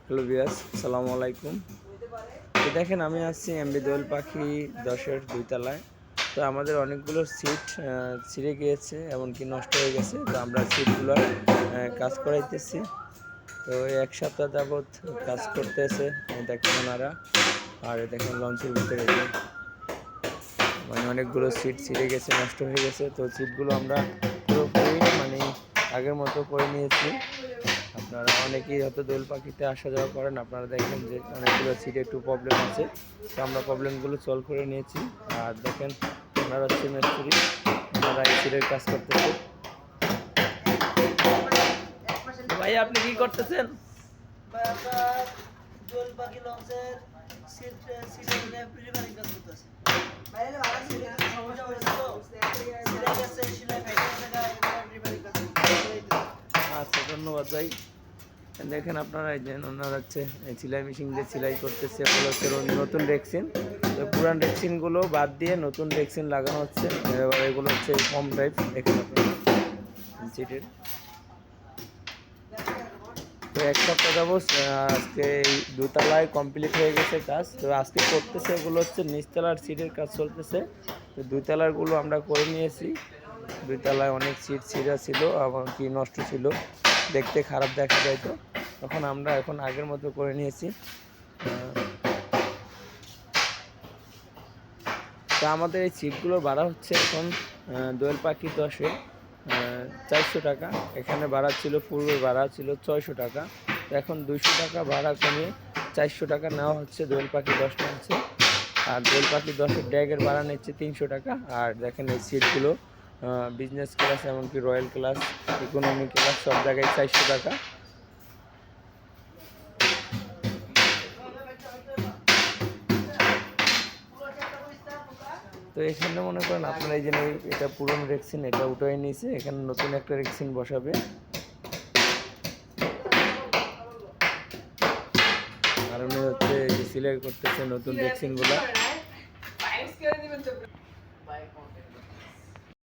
Hello viewers, আসসালামু আলাইকুম। তো দেখেন আমি আসছি এমবি দোয়েল পাখি 10-এর 2 তলায়। তো আমাদের অনেকগুলো সিট ছিঁড়ে গিয়েছে, এমনকি নষ্ট হয়ে গেছে। তো আমরা সিটগুলোর কাজ করাইতেছি। তো এই 1 সপ্তাহ যাবৎ কাজ করতেছে দেখেন ওনারা। আর দেখেন লঞ্চের ভিতরে যে মানে অনেকগুলো সিট ছিঁড়ে গেছে, নষ্ট হয়ে গেছে। তো সিটগুলো আমরা পুরোপুরি মানে আগের মতো করে নিয়েছি। আপনারা অনেকেই হয়তো দোয়েল পাখিতে আসা যাওয়া করেন, আপনারা দেখেন যে অনেকগুলো সিটে একটু প্রবলেম আছে। তো আমরা প্রবলেমগুলো সলভ করে নিয়েছি। আর দেখেন ওনারা হচ্ছে মিস্ত্রি, ওনারা এই সিটের কাজ করতেছে। ভাই আপনি কি করতেছেন? দোয়েল পাখি লঞ্চের সিটের প্রিপারিং কাজ করতেছে। সমস্যা হয়েছে তো সিলাই গেছে, সিলাই ফেটে গেছে, এবার প্রিপারিং কাজ করতেছে। আচ্ছা, ধন্যবাদ ভাই। দেখেন আপনারা এই যে ওনারা হচ্ছে সেলাই মেশিন দিয়ে সেলাই করতেছে। এগুলো হচ্ছে নতুন রেক্সিন। তো পুরান রেক্সিনগুলো বাদ দিয়ে নতুন রেক্সিন লাগানো হচ্ছে। এগুলো হচ্ছে কম টাইপ, দেখেন আপনারা সিটের। তো 1 সপ্তাহ যাবত আজকে এই দোতলায় কমপ্লিট হয়ে গেছে কাজ। তো আজকে করতেছে এগুলো হচ্ছে নিচতলার সিটের কাজ চলতেছে। তো 2 তলারগুলো আমরা করে নিয়েছি। 2 তলায় অনেক সিট ছিঁড়া ছিল, এমনকি নষ্ট ছিল, দেখতে খারাপ দেখা যাইতো। তখন আমরা এখন আগের মতো করে নিয়েছি। তো আমাদের এই সিটগুলো ভাড়া হচ্ছে এখন দোয়েল পাখি 10-এ 400 টাকা। এখানে ভাড়া ছিল, পূর্বে ভাড়া ছিল 600 টাকা। তো এখন 200 টাকা ভাড়া কমিয়ে 400 টাকা নেওয়া হচ্ছে দোয়েল পাখি 10 লঞ্চে। আর দোয়েল পাখি 10-এর ড্যাগের ভাড়া নিচ্ছে 300 টাকা। আর দেখেন এই সিটগুলো বিজনেস ক্লাস, এমনকি রয়্যাল ক্লাস, ইকোনমি ক্লাস সব জায়গায় 400 টাকা। তো এখানে মনে করেন আপনারা এই যে এটা পুরনো রেক্সিন, এটা উঠাই নিয়েছে, এখানে নতুন একটা রেক্সিন বসাবে। আর উনি হচ্ছে সিলাই করতেছে নতুন রেক্সিনগুলো।